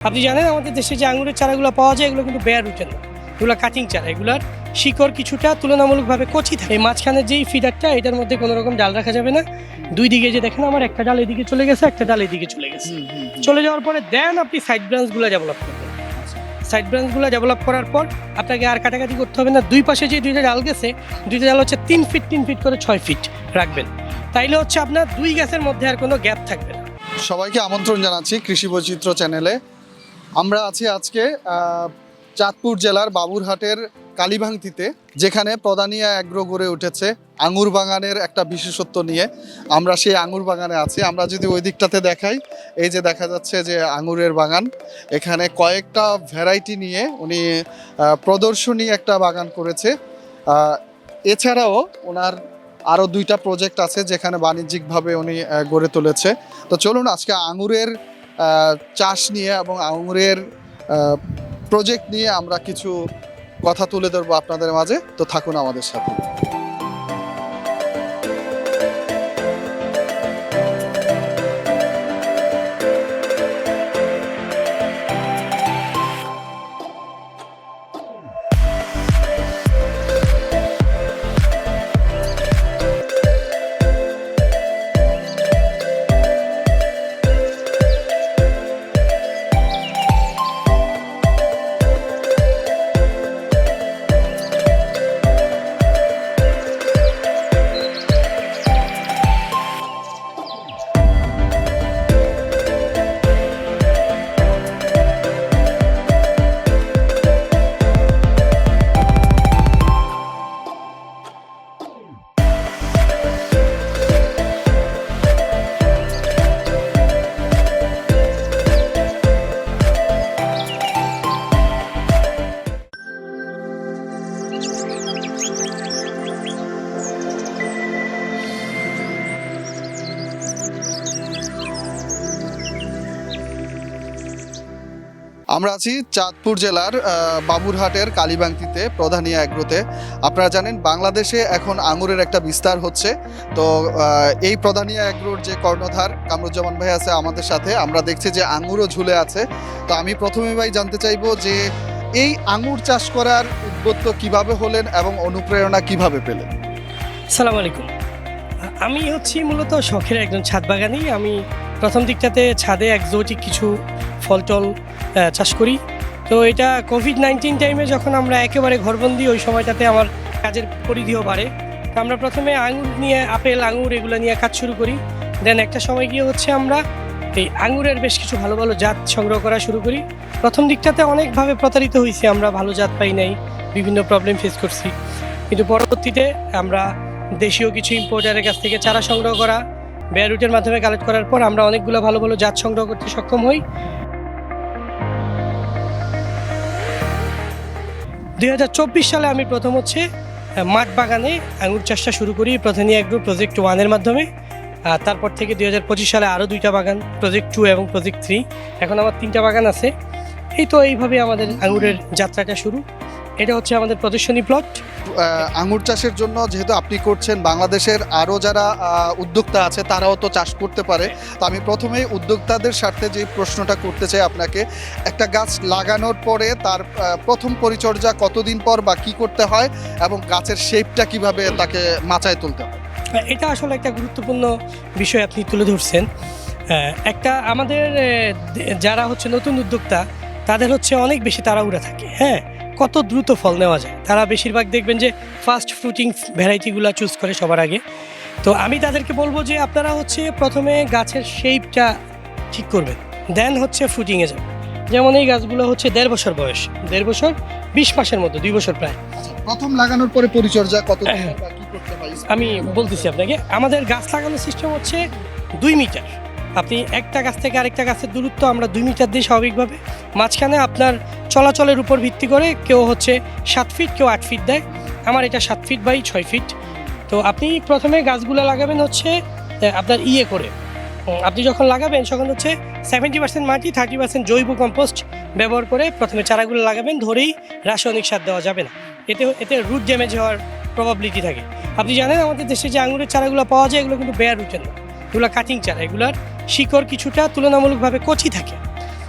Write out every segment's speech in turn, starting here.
আপনি জানেন আমাদের দেশে যে আঙুরের চারাগুলো পাওয়া যায় এগুলো কিন্তু বেয়ার রুটের না, এগুলো কাটিং চারা। এগুলার শিকড় কিছুটা তুলনামূলকভাবে কচি থাকে। এই মাঝখানের যেই ফিডারটা, এটার মধ্যে কোনো রকম ডাল রাখা যাবে না। দুই দিকে যে দেখেন আমার একটা ডাল এদিকে চলে গেছে, একটা ডাল এদিকে চলে গেছে। চলে যাওয়ার পরে দেন আপনি সাইড ব্রাঞ্চগুলো ডেভেলপ করবেন। সাইড ব্রাঞ্চগুলো ডেভেলপ করার পর আপনাকে আর কাটাকাটি করতে হবে না। দুই পাশে যে দুইটা ডাল গেছে, দুইটা ডাল হচ্ছে 3 ফিট করে 6 ফিট রাখবেন। তাইলে হচ্ছে আপনার দুই গাছের মধ্যে আর কোনো গ্যাপ থাকবে না। সবাইকে আমন্ত্রণ জানাচ্ছি কৃষি বৈচিত্র্য চ্যানেলে। আমরা আছি আজকে চাঁদপুর জেলার বাবুরহাটের কালীভাঙতিতে, যেখানে প্রদানিয়া অ্যাগ্রো গড়ে উঠেছে আঙুর বাগানের একটা বিশেষত্ব নিয়ে। আমরা সেই আঙুর বাগানে আছি। আমরা যদি ওই দিকটাতে দেখাই, এই যে দেখা যাচ্ছে যে আঙুরের বাগান, এখানে কয়েকটা ভ্যারাইটি নিয়ে উনি প্রদর্শনী একটা বাগান করেছে। এছাড়াও ওনার আরও দুইটা প্রজেক্ট আছে যেখানে বাণিজ্যিকভাবে উনি গড়ে তুলেছে। তো চলুন আজকে আঙুরের চাষ নিয়ে এবং আঙুরের প্রজেক্ট নিয়ে আমরা কিছু কথা তুলে ধরবো আপনাদের মাঝে। তো থাকুন আমাদের সাথে। আমরা আছি চাঁদপুর জেলার বাবুরহাটের কালীভাঙতিতে প্রধানিয়া অ্যাগ্রোতে। আপনারা জানেন বাংলাদেশে এখন আঙুরের একটা বিস্তার হচ্ছে। তো এই প্রধানিয়া অ্যাগ্রোর যে কর্ণধার কামরুজ্জামান ভাই আছে আমাদের সাথে। আমরা দেখছি যে আঙুরও ঝুলে আছে। তো আমি প্রথমে ভাই জানতে চাইবো যে এই আঙুর চাষ করার উদ্বুদ্ধ কিভাবে হলেন এবং অনুপ্রেরণা কিভাবে পেলেন? আসসালামু আলাইকুম। আমি হচ্ছি মূলত শখের একজন ছাদ বাগানি। আমি প্রথম দিকটাতে ছাদে এক্সোটিক কিছু ফল টল চাষ করি। তো এটা কোভিড-19 টাইমে যখন আমরা একেবারে ঘরবন্দি, ওই সময়টাতে আমার কাজের পরিধিও বাড়ে। তো আমরা প্রথমে আঙুর নিয়ে, আপেল আঙুর এগুলো নিয়ে কাজ শুরু করি। দেন একটা সময় গিয়ে হচ্ছে আমরা এই আঙুরের বেশ কিছু ভালো ভালো জাত সংগ্রহ করা শুরু করি। প্রথম দিকটাতে অনেকভাবে প্রতারিত হয়েছি, আমরা ভালো জাত পাই নাই, বিভিন্ন প্রবলেম ফেস করছি। কিন্তু পরবর্তীতে আমরা দেশীয় কিছু ইম্পোর্টারের কাছ থেকে চারা সংগ্রহ করা, বেয়ার রুটের মাধ্যমে কালেক্ট করার পর আমরা অনেকগুলো ভালো ভালো জাত সংগ্রহ করতে সক্ষম হই। 2024 সালে আমি প্রথম হচ্ছে মাঠ বাগানে আঙুর চাষটা শুরু করি প্রধানিয়া অ্যাগ্রো প্রজেক্ট 1-এর মাধ্যমে। তারপর থেকে 2025 সালে আরও 2টা বাগান, প্রজেক্ট 2 এবং প্রজেক্ট 3। এখন আমার 3টা বাগান আছে। এইভাবে আমাদের আঙুরের যাত্রাটা শুরু। এটা হচ্ছে আমাদের প্রদর্শনী প্লট। আঙুর চাষের জন্য যেহেতু আপনি করছেন, বাংলাদেশের আরও যারা উদ্যোক্তা আছে তারাও তো চাষ করতে পারে। তো আমি প্রথমেই উদ্যোক্তাদের স্বার্থে যে প্রশ্নটা করতে চাই আপনাকে, একটা গাছ লাগানোর পরে তার প্রথম পরিচর্যা কতদিন পর বা কী করতে হয় এবং গাছের শেপটা কিভাবে তাকে মাচায় তুলতে হয়? এটা আসলে একটা গুরুত্বপূর্ণ বিষয় আপনি তুলে ধরছেন। একটা আমাদের যারা হচ্ছে নতুন উদ্যোক্তা, তাদের হচ্ছে অনেক বেশি তাড়াহুড়া থাকে। হ্যাঁ, কত দ্রুত ফল নেওয়া যায়। তারা বেশিরভাগ দেখবেন যে ফাস্ট ফ্রুটিং ভ্যারাইটিগুলো চুজ করে সবার আগে। তো আমি তাদেরকে বলবো যে আপনারা হচ্ছে প্রথমে গাছের শেপটা ঠিক করবেন, দেন হচ্ছে ফ্রুটিংয়ে যাবেন। যেমন এই গাছগুলো হচ্ছে 1.5 বছর বয়স, 1.5 বছর 20 মাসের মধ্যে, 2 বছর প্রায়। প্রথম লাগানোর পরে পরিচর্যা কত বা কি করতে হয় আমি বলতেছি আপনাকে, আমাদের গাছ লাগানোর সিস্টেম হচ্ছে 2 মিটার। আপনি একটা গাছ থেকে আরেকটা গাছের দূরত্ব আমরা 2 মিটার দিই স্বাভাবিকভাবে। মাঝখানে আপনার চলাচলের উপর ভিত্তি করে কেউ হচ্ছে 7 ফিট, কেউ 8 ফিট দেয়। আমার এটা 7 ফিট বাই 6 ফিট। তো আপনি প্রথমে গাছগুলো লাগাবেন হচ্ছে আপনার করে। আপনি যখন লাগাবেন তখন হচ্ছে 70% মাটি, 30% জৈব কম্পোস্ট ব্যবহার করে প্রথমে চারাগুলো লাগাবেন। ধরেই রাসায়নিক সার দেওয়া যাবে না, এতে রুট ড্যামেজ হওয়ার প্রবাবিলিটি থাকে। আপনি জানেন আমাদের দেশে যে আঙুরের চারাগুলো পাওয়া যায় এগুলো কিন্তু বেয়ার রুটের না, এগুলো কাটিং চারা। এগুলার শিকড় কিছুটা তুলনামূলকভাবে কচি থাকে।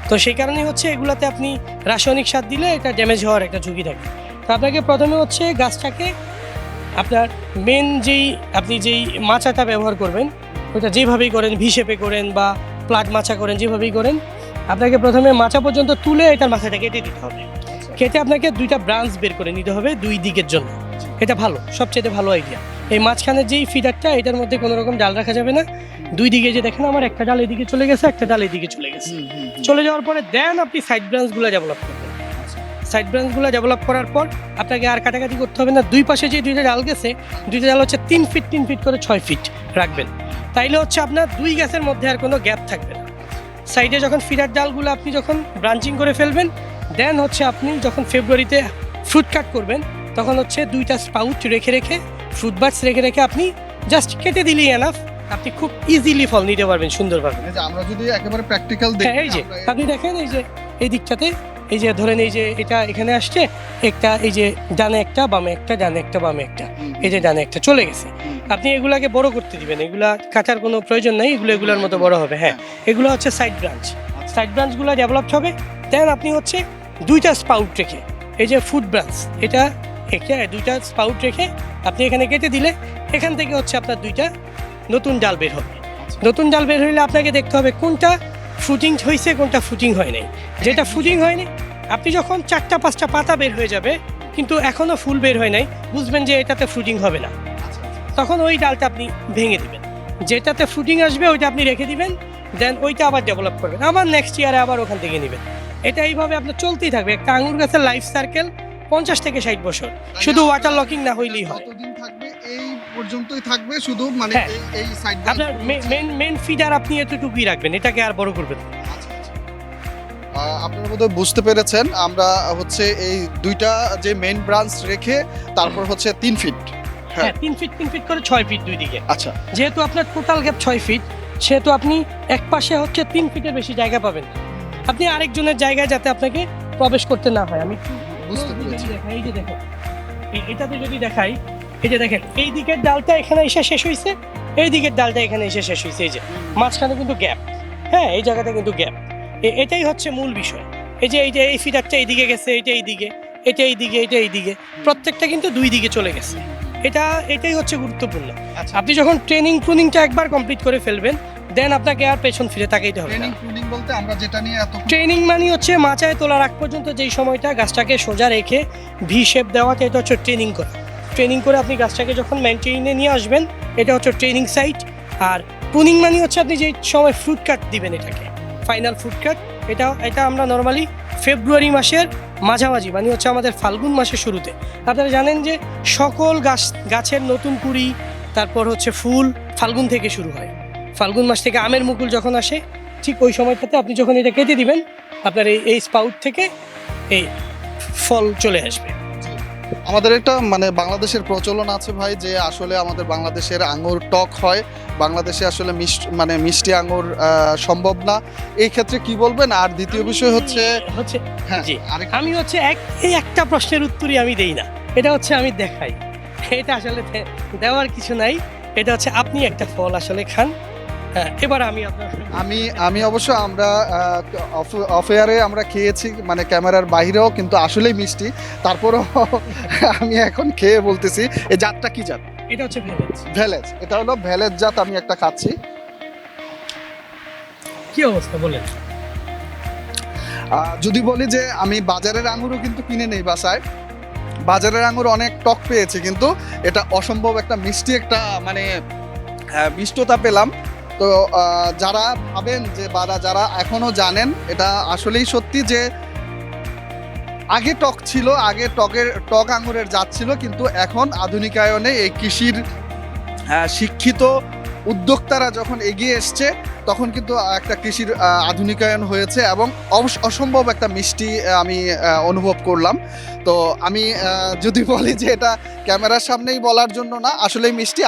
তো সেই কারণেই হচ্ছে এগুলাতে আপনি রাসায়নিক সার দিলে এটা ড্যামেজ হওয়ার একটা ঝুঁকি থাকে। তো আপনাকে প্রথমে হচ্ছে গাছটাকে আপনার মেন আপনি যেই মাচাটা ব্যবহার করবেন ওটা যেভাবেই করেন, ভি শেপে করেন বা প্লাগ মাচা করেন, যেভাবেই করেন আপনাকে প্রথমে মাচা পর্যন্ত তুলে এটার মাথাটা কেটে দিতে হবে। কেটে আপনাকে 2টা ব্রাঞ্চ বের করে নিতে হবে 2 দিকের জন্য। এটা ভালো, সবচেয়ে ভালো আইডিয়া। এই মাঝখানের যেই ফিডারটা এটার মধ্যে কোনো রকম ডাল রাখা যাবে না। 2 দিকে যে দেখেন আমার একটা ডাল এদিকে চলে গেছে, একটা ডাল এদিকে চলে গেছে। চলে যাওয়ার পরে দেন আপনি সাইড ব্রাঞ্চগুলো ডেভেলপ করবেন। সাইড ব্রাঞ্চগুলো ডেভেলপ করার পর আপনাকে আর কাটাকাটি করতে হবে না। 2 পাশে যে 2টা ডাল গেছে, 2টা ডাল হচ্ছে 3 ফিট 3 ফিট করে 6 ফিট রাখবেন। তাইলে হচ্ছে আপনার 2 গাছের মধ্যে আর কোনো গ্যাপ থাকবে না। সাইডে যখন ফিডার ডালগুলো আপনি যখন ব্রাঞ্চিং করে ফেলবেন, দেন হচ্ছে আপনি যখন ফেব্রুয়ারিতে ফ্রুট কাট করবেন তখন হচ্ছে 2টা স্পাউট রেখে রেখে ফ্রুট বাটস রেখে রেখে আপনি জাস্ট কেটে দিলেই এনাফ। আপনি খুব ইজিলি ফল নিতে পারবেন সুন্দরভাবে। এই যে আমরা যদি একেবারে প্র্যাকটিক্যাল দেখি, এই যে আপনি দেখেন এই যে এই দিকটাতে এই যে ধরেন এই যে এটা এখানে আসছে একটা, এই যে ডানে একটা বামে একটা, ডানে একটা বামে একটা, এই যে ডানে একটা চলে গেছে। আপনি এগুলাকে বড় করতে দিবেন, এগুলা কাটার কোনো প্রয়োজন নেই, এগুলোর মতো বড় হবে। হ্যাঁ, এগুলো হচ্ছে সাইড ব্রাঞ্চ। সাইড ব্রাঞ্চগুলো ডেভেলপড হবে। দেন আপনি হচ্ছে 2টা স্পাউট রেখে এই যে ফুড ব্রাঞ্চ এটা 2টা স্পাউট রেখে আপনি এখানে কেটে দিলে এখান থেকে হচ্ছে আপনার 2টা নতুন ডাল বের হবে। নতুন ডাল বের হইলে আপনাকে দেখতে হবে কোনটা ফুটিং হয়েছে কোনটা ফুটিং হয় নাই। যেটা ফুটিং হয়নি আপনি যখন 4টা 5টা পাতা বের হয়ে যাবে কিন্তু এখনও ফুল বের হয় নাই, বুঝবেন যে এটাতে ফ্রুটিং হবে না। তখন ওই ডালটা আপনি ভেঙে দিবেন। যেটাতে ফ্রুটিং আসবে ওইটা আপনি রেখে দিবেন। দেন ওইটা আবার ডেভেলপ করবেন, আবার নেক্সট ইয়ারে আবার ওখান থেকে নেবেন। এটা এইভাবে আপনার চলতেই থাকবে। একটা আঙুর গাছের লাইফ সার্কেল 50 থেকে 60 বছর, শুধু ওয়াটার লকিং না হইলেই হয়। কতদিন থাকবে এই পর্যন্তই থাকবে শুধু, মানে হ্যাঁ। এই সাইড আপনার মেন ফিডার আপনি এতটুকুই রাখবেন, এটাকে আর বড় করবেন না। আপনারা বোধহয় বুঝতে পেরেছেন, আমরা হচ্ছে এই 2টা যে মেইন ব্রাঞ্চ রেখে তারপর হচ্ছে 3 ফিট। হ্যাঁ, 3 ফিট 3 ফিট করে 6 ফিট 2 দিকে। আচ্ছা, যেহেতু আপনার টোটাল গ্যাপ 6 ফিট, সেহেতু আপনি এক পাশে হচ্ছে 3 ফিটের বেশি জায়গা পাবেন না। আপনি আরেকজনের জায়গায় যাতে আপনাকে প্রবেশ করতে না হয়। আমি বুঝতে পেরেছি। এই যে দেখেন, এটাতে যদি দেখাই, এই যে দেখেন এই দিকের ডালটা এখানে এসে শেষ হয়েছে, এই দিকের ডালটা এখানে এসে শেষ হয়েছে। এই যে মাঝখানে কিন্তু গ্যাপ, হ্যাঁ এই জায়গাটা কিন্তু গ্যাপ। এটাই হচ্ছে মূল বিষয়। এই যে এই ফিডারটা এইদিকে গেছে, এটা এইদিকে, এটা এইদিকে, এটা এইদিকে, প্রত্যেকটা কিন্তু 2 দিকে চলে গেছে। এটাই হচ্ছে গুরুত্বপূর্ণ। আপনি যখন ট্রেনিং প্রুনিংটা একবার কমপ্লিট করে ফেলবেন, দেন আপনাকে আর পেছন ফিরে তাকাইতে হবে না। ট্রেনিং প্রুনিং বলতে আমরা যেটা নিয়ে এত ট্রেনিং মানে হচ্ছে মাচায় তোলার আগ পর্যন্ত যেই সময়টা গাছটাকে সোজা রেখে ভি শেপ দেওয়াটা, এটা হচ্ছে ট্রেনিং করা। ট্রেনিং করে আপনি গাছটাকে যখন মেনটেইনে নিয়ে আসবেন, এটা হচ্ছে ট্রেনিং সাইট। আর প্রুনিং মানে হচ্ছে আপনি যেই সময় ফ্রুট কাট দিবেন, এটাকে ফাইনাল ফ্রুট কাট। এটা আমরা নর্মালি ফেব্রুয়ারি মাসের মাঝামাঝি, মানে হচ্ছে আমাদের ফাল্গুন মাসের শুরুতে। আপনারা জানেন যে সকল গাছের নতুন কুড়ি, তারপর হচ্ছে ফুল ফাল্গুন থেকে শুরু হয়। ফাল্গুন মাস থেকে আমের মুকুল যখন আসে, ঠিক ওই সময়টাতে আপনি যখন এটা কেটে দিবেন, আপনার এই স্পাউট থেকে এই ফল চলে আসবে। আমাদের একটা মানে বাংলাদেশের প্রচলন আছে ভাই, যে আসলে আমাদের বাংলাদেশের আঙুর টক হয়, বাংলাদেশে আসলে মিষ্টি আঙুর সম্ভব না। এই ক্ষেত্রে কি বলবেন? আর দ্বিতীয় বিষয় হচ্ছে হ্যাঁ, জি, আমি হচ্ছে এই একটা প্রশ্নের উত্তরই আমি দেই না, এটা হচ্ছে আমি দেখাই। এটা আসলে দেওয়ার কিছু নাই, এটা হচ্ছে আপনি একটা ফল আসলে খান। হ্যাঁ, এবার আমি অবশ্য আমরা অফেয়ারে আমরা খেয়েছি, মানে ক্যামেরার বাইরেও, কিন্তু আসলেই মিষ্টি। তারপরও আমি এখন খেয়ে বলতেছি, এই জাতটা কি জাত? এটা হচ্ছে ভ্যালেজ। এটা হলো ভ্যালেজ জাত, আমি একটা খাচ্ছি। কি অবস্থা বলেন? যদি বলি যে আমি বাজারের আঙুরও কিন্তু কিনে নেই বাসায়, বাজারের আঙুর অনেক টক পেয়েছি, কিন্তু এটা অসম্ভব একটা মিষ্টি, একটা মানে মিষ্টতা পেলাম। তো যারা ভাবেন যে যারা এখনো জানেন, এটা আসলেই সত্যি যে আগে টক ছিল, আগে টক আঙুরের জাত ছিল, কিন্তু এখন আধুনিকায়নে এই কৃষির শিক্ষিত উদ্যোক্তারা যখন এগিয়ে এসছে, তখন কিন্তু একটা কৃষির আধুনিকায়ন হয়েছে এবং অসম্ভব একটা মিষ্টি আমি অনুভব করলাম। তো আমি যদি বলি যে এটা ক্যামেরার সামনেই বলার জন্য না, আসলেই মিষ্টি।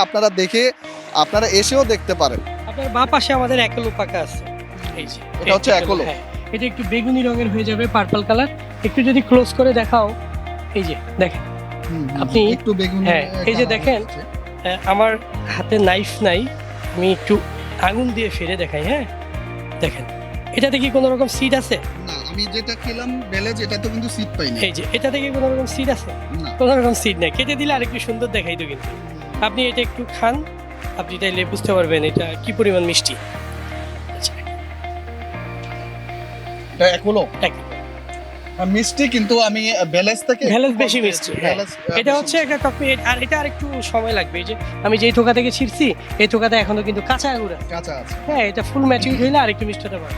আপনারা এসেও দেখতে পারেন। আপনার বাঁ পাশে আমাদের একলো পাকা আছে, এই যে এটা হচ্ছে একলো। হ্যাঁ, এটা একটু বেগুনি রঙের হয়ে যাবে, পার্পল কালার। একটু যদি ক্লোজ করে দেখাও, এই যে দেখেন আপনি একটু বেগুনি। হ্যাঁ, এই যে দেখেন, আমার হাতে নাইফ নাই, আমি একটু আগুন দিয়ে ফিরে দেখাই। হ্যাঁ দেখেন, এটাতে কি কোনো রকম সিড আছে? না, আমি যেটা খেলাম বেলেজ, এটা তো কিন্তু সিট পাইনি। এই যে এটাতে কি কোনো রকম সিড আছে? না। কোনো রকম সিড নেই, কেটে দিলে আরেকটু সুন্দর দেখাইতো কিন্তু। আপনি এটা একটু খান, আপনি তাইলে বুঝতে পারবেন এটা কি পরিমাণ মিষ্টি। আচ্ছা, এটা এক হলো এক। মিষ্টি, কিন্তু আমি বেলেজ থেকে ভ্যালেন্স বেশি মিষ্টি, হ্যাঁ। এটা হচ্ছে একটা টক মিষ্টি, আর এটা আরেকটু সময় লাগবে। এই যে আমি যেই থোকা থেকে ছিঁড়ছি, এই থোকাতে এখনো কিন্তু কাঁচা আঙুর আছে। কাঁচা আছে। হ্যাঁ, এটা ফুল ম্যাচিউর হইলে আরেকটু মিষ্টি হতে পারে।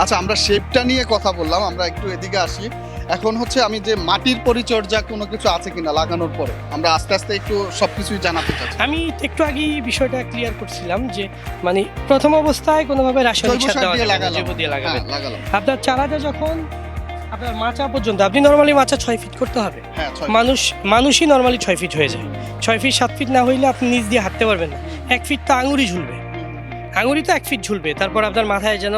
আচ্ছা, আমরা শেপটা নিয়ে কথা বললাম, আমরা একটু এদিকে আসি। এখন হচ্ছে আমি যে মাটির পরিচর্যা কোনো কিছু আছে কিনা লাগানোর পরে, আমরা আস্তে আস্তে একটু সবকিছুই জানাতে চাচ্ছি। আমি একটু আগেই বিষয়টা ক্লিয়ার করছিলাম যে মানে প্রথম অবস্থায় কোনোভাবে রাসায়নিক সার দেওয়া যাবে না, জৈব দিয়ে লাগাবেন। লাগালাম। আপনার চারাটা যখন আপনার মাচা পর্যন্ত, আপনি নর্মালি মাচা 6 ফিট করতে হবে। হ্যাঁ, মানুষই নর্মালি 6 ফিট হয়ে যায়। 6 ফিট 7 ফিট না হইলে আপনি নিচ দিয়ে হাঁটতে পারবেন না। 1 ফিট তো আঙুরই ঝুলবে, আঙুরই তো 1 ফিট ঝুলবে। তারপর আপনার মাথায় যেন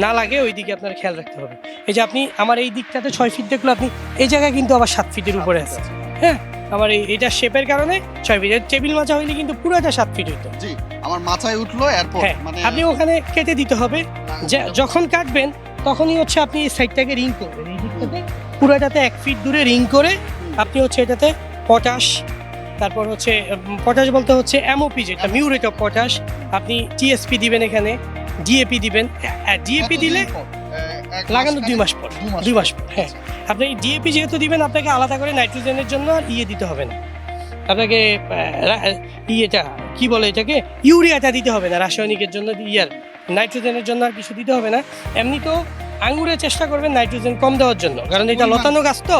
না লাগে ওই দিকে আপনার খেয়াল রাখতে হবে। এই যে আপনি আমার এই দিকটাতে 6 ফিট দেখলো, আপনি এই জায়গায় কিন্তু আবার 7 ফিটের উপরে আছে। হ্যাঁ, আমার এইটা শেপের কারণে 6 ফিট। টেবিল মাচা হইলে কিন্তু পুরোটা 7 ফিট হইতো। জি, আমার মাথায় উঠলো এরপর হ্যাঁ, মানে আপনি ওখানে কেটে দিতে হবে। যখন কাটবেন তখনই হচ্ছে আপনি এই সাইডটাকে রিং করবেন, এই দিকটাতে পুরোটাতে 1 ফিট দূরে রিং করে আপনি হচ্ছে এটাতে পটাশ, তারপর হচ্ছে পটাশ বলতে হচ্ছে এমওপি, যেটা মিউরেট অফ পটাশ। আপনি টিএসপি দিবেন, এখানে ডিএপি দিবেন। ডিএপি দিলে লাগানো 2 মাস পর, 2 মাস পর। হ্যাঁ, আপনি ডিএপি যেহেতু দিবেন, আপনাকে আলাদা করে নাইট্রোজেনের জন্য আর দিতে হবে না। আপনাকে ইয়েটা কি বলে এটাকে, ইউরিয়াটা দিতে হবে না রাসায়নিকের জন্য, নাইট্রোজেনের জন্য আর কিছু দিতে হবে না। এমনি তো আঙ্গুরে চেষ্টা করবেন নাইট্রোজেন কম দেওয়ার জন্য, কারণ এটা লতানো গাছ তো।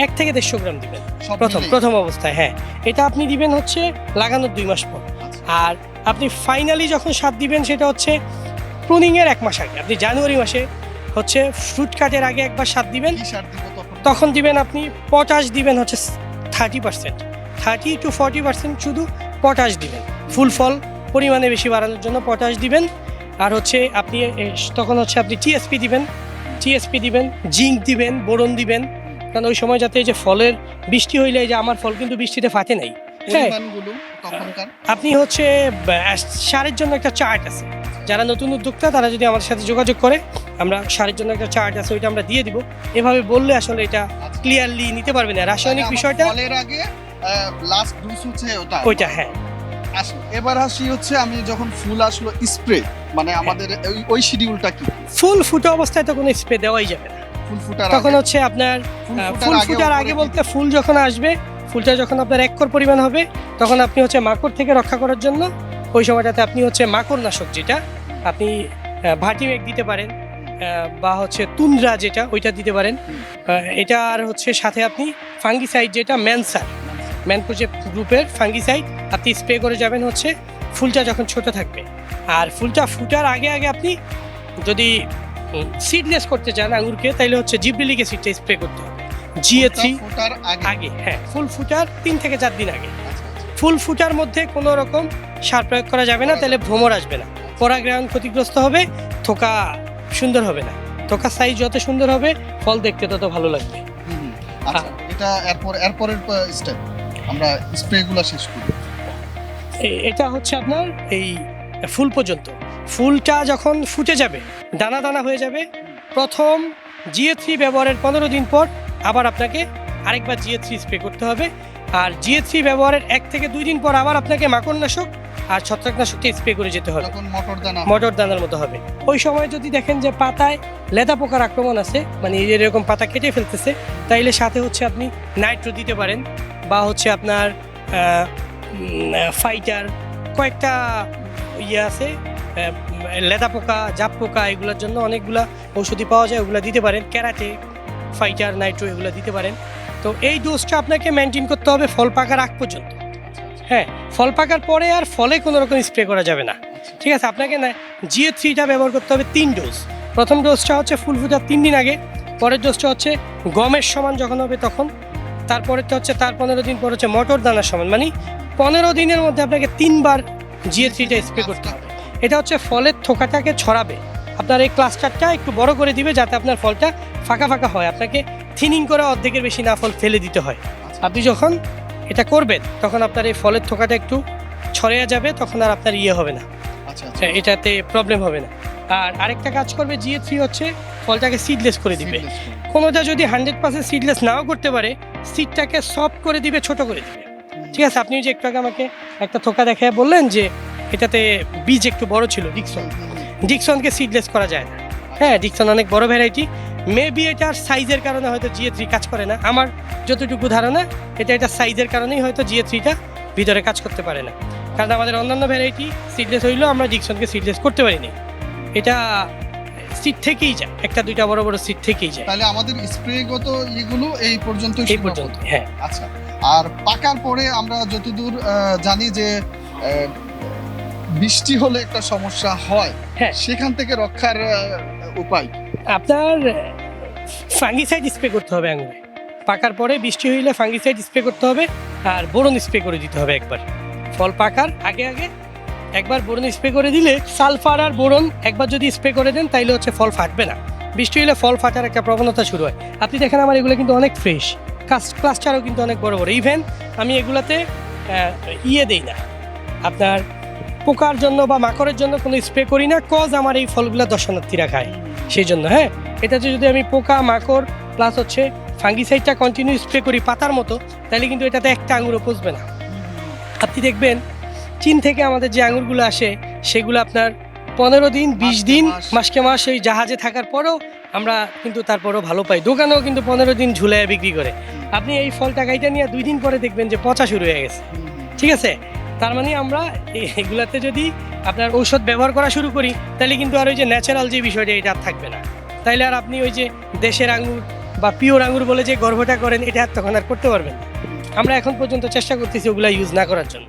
1 থেকে 150 গ্রাম দিবেন প্রথম অবস্থায়। হ্যাঁ, এটা আপনি দিবেন হচ্ছে লাগানোর 2 মাস পর। আর আপনি ফাইনালি যখন সার দিবেন সেটা হচ্ছে প্রুনিংয়ের 1 মাস আগে। আপনি জানুয়ারি মাসে হচ্ছে ফ্রুট কাটের আগে একবার সার দিবেন। তখন দিবেন আপনি পটাশ দিবেন হচ্ছে 30%, 30 to 40% শুধু পটাশ দিবেন। ফুল ফল পরিমাণে বেশি বাড়ানোর জন্য পটাশ দিবেন। আর হচ্ছে আপনি তখন হচ্ছে আপনি টিএসপি দিবেন, জিঙ্ক দিবেন, বোরন দিবেন। কারণ ওই সময় যাতে এই যে ফলের বৃষ্টি হইলে, এই যে আমার ফল কিন্তু বৃষ্টিতে ফাটে নাই। হ্যাঁ, আপনি হচ্ছে সারের জন্য একটা চার্ট আছে। যারা নতুন উদ্যোক্তা তারা যদি আমাদের সাথে যোগাযোগ করে, আমরা সারের জন্য একটা চার্ট আছে, ওইটা আমরা দিয়ে দিব। এভাবে বললে আসলে এটা ক্লিয়ারলি নিতে পারবে না রাসায়নিক বিষয়টা। ফলের আগে লাস্ট ডোজ হচ্ছে ওইটা। হ্যাঁ, এবার আসি হচ্ছে আমি যখন ফুল আসলো স্প্রে, মানে আমাদের ওই শিডিউলটা কি? ফুল ফুটে অবস্থায় তো কোনো স্প্রে দেওয়াই যাবে না। ফুল ফুটার তখন হচ্ছে আপনার ফুল ফুটার আগে বলতে ফুল যখন আসবে, ফুলটা যখন আপনার 1 কর পরিমাণ হবে, তখন আপনি হচ্ছে মাকড় থেকে রক্ষা করার জন্য ওই সময়টাতে আপনি হচ্ছে মাকড় নাশক, যেটা আপনি ভার্টিমেক দিতে পারেন, বা হচ্ছে তুন্দ্রা যেটা ওইটা দিতে পারেন। এটা আর হচ্ছে সাথে আপনি ফাঙ্গিসাইড, যেটা ম্যানকোজেব গ্রুপের ফাঙ্গিসাইড আপনি স্প্রে করে যাবেন হচ্ছে ফুলটা যখন ছোট থাকবে। আর ফুলটা ফুটার আগে আপনি যদি সিডলেস করতে চান আঙুরকে, তাইলে হচ্ছে জিব্রিলিক অ্যাসিডটা স্প্রে করতে হবে GA3 আগে। হ্যাঁ, ফুল ফুটার 3 থেকে 4 দিন আগে। ফুল ফুটার মধ্যে কোনো রকম সার প্রয়োগ করা যাবে না, তাহলে ভ্রমর আসবে না, পরাগায়ন ক্ষতিগ্রস্ত হবে, থোকা সুন্দর হবে না। থোকা সাইজ যত সুন্দর হবে, ফল দেখতে তত ভালো লাগবে। আচ্ছা, এটা এরপরের স্টেপ আমরা স্প্রেগুলো শেষ করি। এটা হচ্ছে আপনার এই ফুল পর্যন্ত। ফুলটা যখন ফুটে যাবে, দানা দানা হয়ে যাবে, প্রথম GA3 ব্যবহারের 15 দিন পর আবার আপনাকে আরেকবার GA3 স্প্রে করতে হবে। আর GA3 ব্যবহারের 1 থেকে 2 দিন পর আবার আপনাকে মাকড়নাশক আর ছত্রাকনাশকটা স্প্রে করে যেতে হবে। মটর দানার মতো হবে। ওই সময় যদি দেখেন যে পাতায় লেদা পোকার আক্রমণ আছে, মানে এরকম পাতা কেটে ফেলতেছে, তাইলে সাথে হচ্ছে আপনি নাইট্রো দিতে পারেন, বা হচ্ছে আপনার ফাইটার কয়েকটা আছে, লেদা পোকা, জাপ পোকা, এগুলোর জন্য অনেকগুলা ঔষধি পাওয়া যায়, ওগুলো দিতে পারেন। ক্যারাটে, ফাইটার, নাইট্রো এগুলো দিতে পারেন। তো এই ডোজটা আপনাকে মেনটেন করতে হবে ফল পাকার আগ পর্যন্ত। হ্যাঁ, ফল পাকার পরে আর ফলে কোনো রকম স্প্রে করা যাবে না। ঠিক আছে, আপনাকে না GA3টা ব্যবহার করতে হবে 3 ডোজ। প্রথম ডোজটা হচ্ছে ফুল ফুটার 3 দিন আগে, পরের ডোজটা হচ্ছে গমের সমান যখন হবে তখন, তারপরেরটা হচ্ছে তার 15 দিন পর হচ্ছে মটর দানার সমান। মানে 15 দিনের মধ্যে আপনাকে 3 বার GA3টা স্প্রে করতে হবে। এটা হচ্ছে ফলের থোকাটাকে ছড়াবে, আপনার এই ক্লাস্টারটা একটু বড় করে দিবে, যাতে আপনার ফলটা ফাঁকা ফাঁকা হয়, আপনাকে থিনিং করে অর্ধেকের বেশি না ফল ফেলে দিতে হয়। আপনি যখন এটা করবেন তখন আপনার এই ফলের থোকাটা একটু ছড়িয়ে যাবে, তখন আর আপনার হবে না, এটাতে প্রবলেম হবে না। আর আরেকটা কাজ করবে GA3 হচ্ছে ফলটাকে সিডলেস করে দিবে। কোনোটা যদি 100% সিডলেস নাও করতে পারে, সিডটাকে সফট করে দিবে, ছোট করে দিবে। ঠিক আছে, আপনি যে একটু আগে আমাকে একটা থোকা দেখায় বললেন যে এটাতে বীজ একটু বড় ছিল, ডিকসনকে সিডলেস করা যায় না। হ্যাঁ, ডিকসন অনেক বড় ভ্যারাইটি। মেবি এটার সাইজের কারণে হয়তো GA3 কাজ করে না। আমার যতটুকু ধারণা এটা সাইজের কারণেই হয়তো GA3টা ভিতরে কাজ করতে পারে না। কারণ আমাদের অন্যান্য ভ্যারাইটি সিডলেস হইলেও আমরা ডিকসনকে সিডলেস করতে পারিনি। এটা সিট থেকেই যায়, একটা দুইটা বড় বড় সিট থেকেই যায়। তাহলে আমাদের স্প্রেগত এগুলো এই পর্যন্ত হ্যাঁ। আচ্ছা, আর পাকার পরে আমরা যতদূর জানি যে বৃষ্টি হলে একটা সমস্যা হয়, হ্যাঁ, সেখান থেকে রক্ষার উপায় আপনার ফাঙ্গিসাইড স্প্রে করতে হবে আঙুরে। পাকার পরে বৃষ্টি হইলে ফাঙ্গিসাইড স্প্রে করতে হবে, আর বোরন স্প্রে করে দিতে হবে একবার। ফল পাকার আগে একবার বোরন স্প্রে করে দিলে, সালফার আর বোরন একবার যদি স্প্রে করে দেন তাইলে হচ্ছে ফল ফাটবে না। বৃষ্টি হলে ফল ফাটার একটা প্রবণতা শুরু হয়। আপনি দেখেন আমার এগুলো কিন্তু অনেক ফ্রেশ, ক্লাস্টারও কিন্তু অনেক বড় বড়। ইভেন আমি এগুলাতে দেই না, আপনার পোকার জন্য বা মাকড়ের জন্য কোনো স্প্রে করি না, কজ আমার এই ফলগুলো দর্শনার্থীরা খায় সেই জন্য। হ্যাঁ, এটাতে যদি আমি পোকা মাকড় প্লাস হচ্ছে ফাঙ্গিসাইডটা কন্টিনিউ স্প্রে করি পাতার মতো, তাহলে কিন্তু এটাতে একটা আঙুরও পচবে না। আপনি দেখবেন চীন থেকে আমাদের যে আঙুরগুলো আসে সেগুলো আপনার 15 দিন 20 দিন মাসকে মাস ওই জাহাজে থাকার পরেও আমরা কিন্তু তারপরেও ভালো পাই। দোকানেও কিন্তু 15 দিন ঝুলাইয়া বিক্রি করে। আপনি এই ফলটা গাইটা নিয়ে 2 দিন পরে দেখবেন যে পচা শুরু হয়ে গেছে। ঠিক আছে, তার মানে আমরা এগুলাতে যদি আপনার ঔষধ ব্যবহার করা শুরু করি তাহলে কিন্তু আর ওই যে ন্যাচারাল যে বিষয়টা এটা আর থাকবে না। তাইলে আর আপনি ওই যে দেশের আঙুর বা পিওর আঙুর বলে যে গর্বটা করেন, এটা আর তখন আর করতে পারবেন না। আমরা এখন পর্যন্ত চেষ্টা করতেছি ওগুলা ইউজ না করার জন্য।